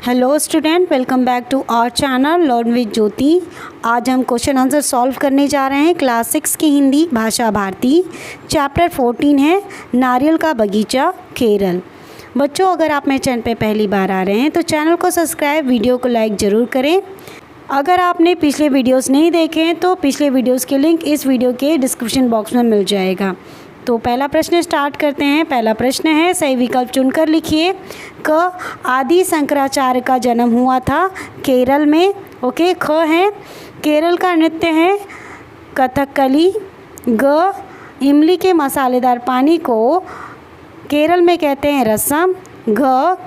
Hello student, welcome back to our channel learn with Jyoti. आज हम question answer solve करने जा रहे हैं क्लास 6 की हिंदी भाषा भारती। चैप्टर 14 है नारियल का बगीचा केरल। बच्चों, अगर आप मेरे चैनल पे पहली बार आ रहे हैं तो चैनल को सब्सक्राइब, वीडियो को लाइक ज़रूर करें। अगर आपने पिछले वीडियोस नहीं देखे हैं तो पिछले वीडियोस के लिंक इस वीडियो के डिस्क्रिप्शन बॉक्स में मिल जाएगा। तो पहला प्रश्न स्टार्ट करते हैं। पहला प्रश्न है, सही विकल्प चुनकर लिखिए। क, आदि शंकराचार्य का जन्म हुआ था केरल में। ओके। ख है, केरल का नृत्य है कथकली। ग, इमली के मसालेदार पानी को केरल में कहते हैं रसम। घ,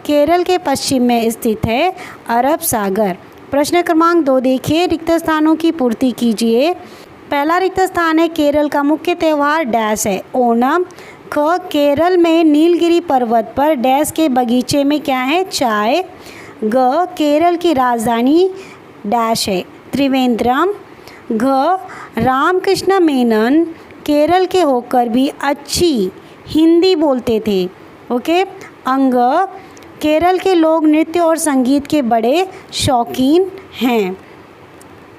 केरल के पश्चिम में स्थित है अरब सागर। प्रश्न क्रमांक 2 देखिए, रिक्त स्थानों की पूर्ति कीजिए। पहला रिक्त स्थान है, केरल का मुख्य त्यौहार डैश है ओणम। ख, केरल में नीलगिरी पर्वत पर डैश के बगीचे में क्या है चाय। ग, केरल की राजधानी डैश है त्रिवेंद्रम। घ, रामकृष्ण मेनन केरल के होकर भी अच्छी हिंदी बोलते थे। ओके। अंग, केरल के लोग नृत्य और संगीत के बड़े शौकीन हैं।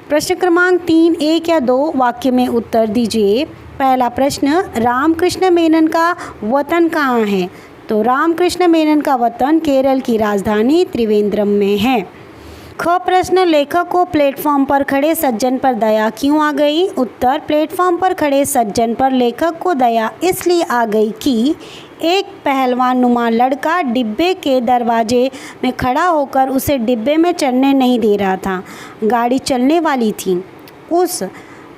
प्रश्न क्रमांक 3, 1 या 2 वाक्य में उत्तर दीजिए। पहला प्रश्न, रामकृष्ण मेनन का वतन कहाँ है? तो रामकृष्ण मेनन का वतन केरल की राजधानी त्रिवेंद्रम में है। ख प्रश्न, लेखक को प्लेटफॉर्म पर खड़े सज्जन पर दया क्यों आ गई? उत्तर, प्लेटफॉर्म पर खड़े सज्जन पर लेखक को दया इसलिए आ गई कि एक पहलवान नुमा लड़का डिब्बे के दरवाजे में खड़ा होकर उसे डिब्बे में चढ़ने नहीं दे रहा था। गाड़ी चलने वाली थी। उस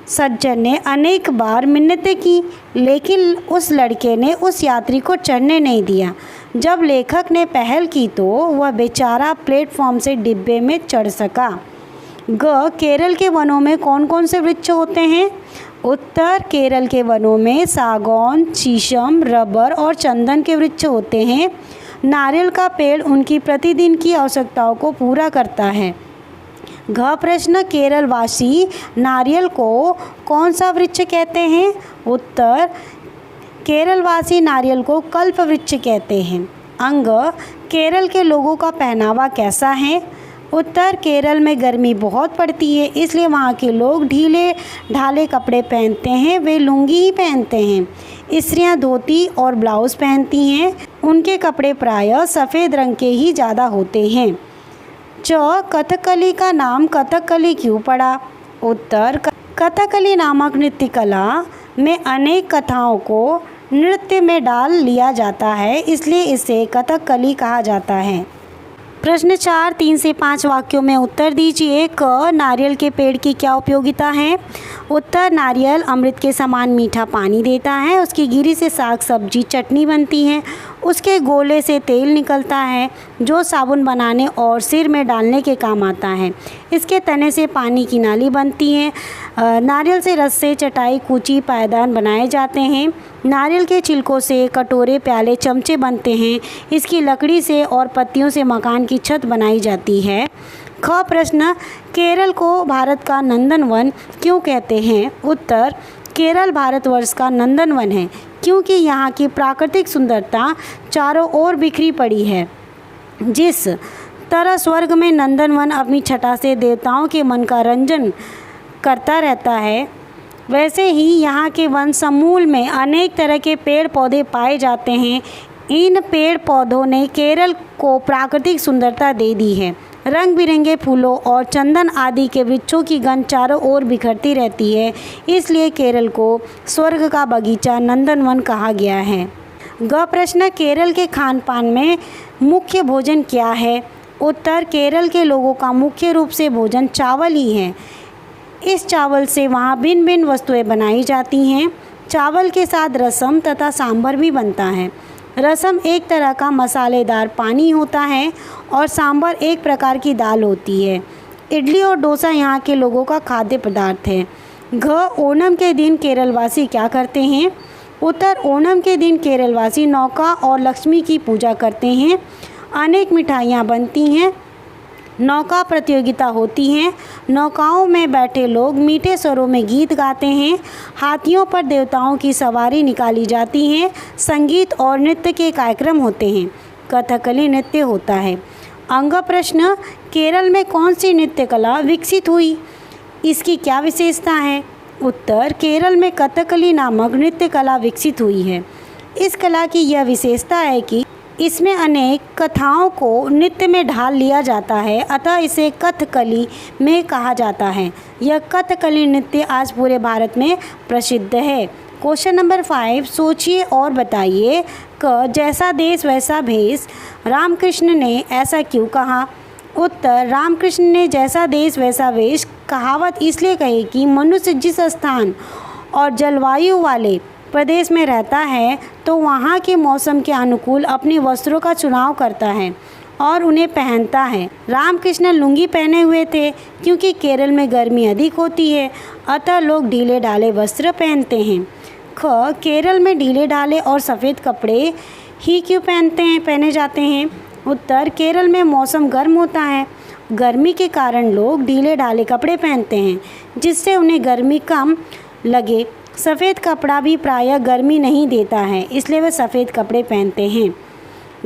सज्जन ने अनेक बार मिन्नतें की, लेकिन उस लड़के ने उस यात्री को चढ़ने नहीं दिया। जब लेखक ने पहल की तो वह बेचारा प्लेटफॉर्म से डिब्बे में चढ़ सका। ग, केरल के वनों में कौन कौन से वृक्ष होते हैं? उत्तर, केरल के वनों में सागौन, शीशम, रबर और चंदन के वृक्ष होते हैं। नारियल का पेड़ उनकी प्रतिदिन की आवश्यकताओं को पूरा करता है। घ प्रश्न, केरल वासी नारियल को कौन सा वृक्ष कहते हैं? उत्तर, केरलवासी नारियल को कल्प वृक्ष कहते हैं। अंग, केरल के लोगों का पहनावा कैसा है? उत्तर, केरल में गर्मी बहुत पड़ती है इसलिए वहाँ के लोग ढीले ढाले कपड़े पहनते हैं। वे लुंगी ही पहनते हैं। स्त्रियाँ धोती और ब्लाउज पहनती हैं। उनके कपड़े प्रायः सफ़ेद रंग के ही ज़्यादा होते हैं। च, कथकली का नाम कथकली क्यों पड़ा? उत्तर, कथकली नामक नृत्य कला में अनेक कथाओं को नृत्य में डाल लिया जाता है, इसलिए इसे कथकली कहा जाता है। प्रश्न 4, 3 से 5 वाक्यों में उत्तर दीजिए। क, नारियल के पेड़ की क्या उपयोगिता है? उत्तर, नारियल अमृत के समान मीठा पानी देता है। उसकी गिरी से साग सब्जी चटनी बनती है। उसके गोले से तेल निकलता है जो साबुन बनाने और सिर में डालने के काम आता है। इसके तने से पानी की नाली बनती है। नारियल से रस्से, चटाई, कूची, पायदान बनाए जाते हैं। नारियल के छिलकों से कटोरे, प्याले, चमचे बनते हैं। इसकी लकड़ी से और पत्तियों से मकान की छत बनाई जाती है। ख प्रश्न, केरल को भारत का नंदनवन क्यों कहते हैं? उत्तर, केरल भारतवर्ष का नंदनवन है क्योंकि यहाँ की प्राकृतिक सुंदरता चारों ओर बिखरी पड़ी है। जिस तरह स्वर्ग में नंदनवन अपनी छटा से देवताओं के मन का रंजन करता रहता है, वैसे ही यहाँ के वन समूल में अनेक तरह के पेड़ पौधे पाए जाते हैं। इन पेड़ पौधों ने केरल को प्राकृतिक सुंदरता दे दी है। रंग बिरंगे फूलों और चंदन आदि के वृक्षों की गंध चारों ओर बिखरती रहती है, इसलिए केरल को स्वर्ग का बगीचा नंदनवन कहा गया है। ग प्रश्न, केरल के खान पान में मुख्य भोजन क्या है? उत्तर, केरल के लोगों का मुख्य रूप से भोजन चावल ही है। इस चावल से वहाँ भिन्न भिन्न वस्तुएं बनाई जाती हैं। चावल के साथ रसम तथा सांभर भी बनता है। रसम एक तरह का मसालेदार पानी होता है और सांभर एक प्रकार की दाल होती है। इडली और डोसा यहाँ के लोगों का खाद्य पदार्थ है। घ, ओणम के दिन केरलवासी क्या करते हैं? उत्तर, ओणम के दिन केरलवासी नौका और लक्ष्मी की पूजा करते हैं। अनेक मिठाइयाँ बनती हैं। नौका प्रतियोगिता होती हैं। नौकाओं में बैठे लोग मीठे स्वरों में गीत गाते हैं। हाथियों पर देवताओं की सवारी निकाली जाती है। संगीत और नृत्य के कार्यक्रम होते हैं। कथकली नृत्य होता है। अंग प्रश्न, केरल में कौन सी नृत्य कला विकसित हुई? इसकी क्या विशेषता है? उत्तर, केरल में कथकली नामक नृत्य कला विकसित हुई है। इस कला की यह विशेषता है कि इसमें अनेक कथाओं को नृत्य में ढाल लिया जाता है, अतः इसे कथकली में कहा जाता है। यह कथकली नृत्य आज पूरे भारत में प्रसिद्ध है। क्वेश्चन नंबर 5, सोचिए और बताइए क जैसा देश वैसा भेष, रामकृष्ण ने ऐसा क्यों कहा? उत्तर, रामकृष्ण ने जैसा देश वैसा वेश कहावत इसलिए कही कि मनुष्य जिस स्थान और जलवायु वाले प्रदेश में रहता है तो वहाँ के मौसम के अनुकूल अपने वस्त्रों का चुनाव करता है और उन्हें पहनता है। रामकृष्ण लुंगी पहने हुए थे क्योंकि केरल में गर्मी अधिक होती है, अतः लोग ढीले ढाले वस्त्र पहनते हैं। ख, केरल में ढीले ढाले और सफ़ेद कपड़े ही क्यों पहने जाते हैं? उत्तर, केरल में मौसम गर्म होता है, गर्मी के कारण लोग ढीले ढाले कपड़े पहनते हैं जिससे उन्हें गर्मी कम लगे। सफ़ेद कपड़ा भी प्रायः गर्मी नहीं देता है, इसलिए वे सफ़ेद कपड़े पहनते हैं।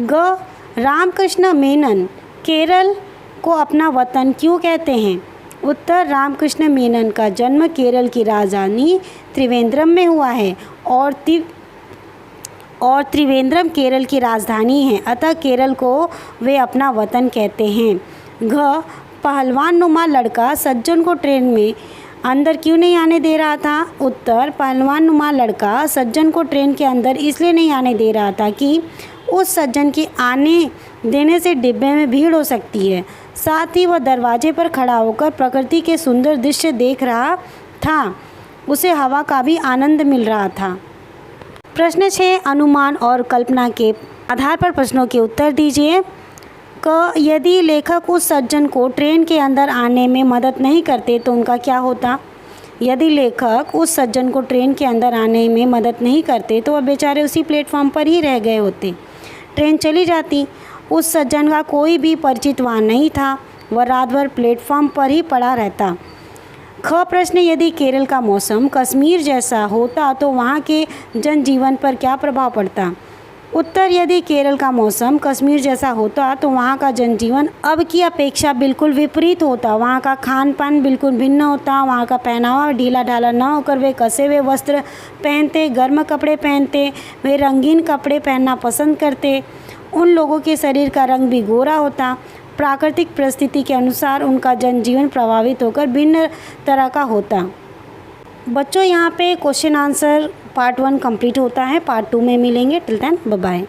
ग, रामकृष्ण मेनन केरल को अपना वतन क्यों कहते हैं? उत्तर, रामकृष्ण मेनन का जन्म केरल की राजधानी त्रिवेंद्रम में हुआ है और त्रिवेंद्रम केरल की राजधानी है, अतः केरल को वे अपना वतन कहते हैं। घ, पहलवान नुमा लड़का सज्जन को ट्रेन में अंदर क्यों नहीं आने दे रहा था? उत्तर, पहलवान नुमा लड़का सज्जन को ट्रेन के अंदर इसलिए नहीं आने दे रहा था कि उस सज्जन के आने देने से डिब्बे में भीड़ हो सकती है। साथ ही वह दरवाजे पर खड़ा होकर प्रकृति के सुंदर दृश्य देख रहा था, उसे हवा का भी आनंद मिल रहा था। प्रश्न 6, अनुमान और कल्पना के आधार पर प्रश्नों के उत्तर दीजिए। क, यदि लेखक उस सज्जन को ट्रेन के अंदर आने में मदद नहीं करते तो उनका क्या होता? यदि लेखक उस सज्जन को ट्रेन के अंदर आने में मदद नहीं करते तो वह बेचारे उसी प्लेटफॉर्म पर ही रह गए होते। ट्रेन चली जाती। उस सज्जन का कोई भी परिचित वहाँ नहीं था, वह रात भर प्लेटफॉर्म पर ही पड़ा रहता। ख, प्रश्न, यदि केरल का मौसम कश्मीर जैसा होता तो वहाँ के जनजीवन पर क्या प्रभाव पड़ता? उत्तर, यदि केरल का मौसम कश्मीर जैसा होता तो वहाँ का जनजीवन अब की अपेक्षा बिल्कुल विपरीत होता। वहाँ का खान पान बिल्कुल भिन्न होता, वहाँ का पहनावा ढीला ढाला न होकर वे कसे हुए वस्त्र पहनते, गर्म कपड़े पहनते, वे रंगीन कपड़े पहनना पसंद करते। उन लोगों के शरीर का रंग भी गोरा होता। प्राकृतिक परिस्थिति के अनुसार उनका जनजीवन प्रभावित होकर भिन्न तरह का होता। बच्चों, यहाँ पे क्वेश्चन आंसर पार्ट 1 कंप्लीट होता है। पार्ट 2 में मिलेंगे। Till then bye bye.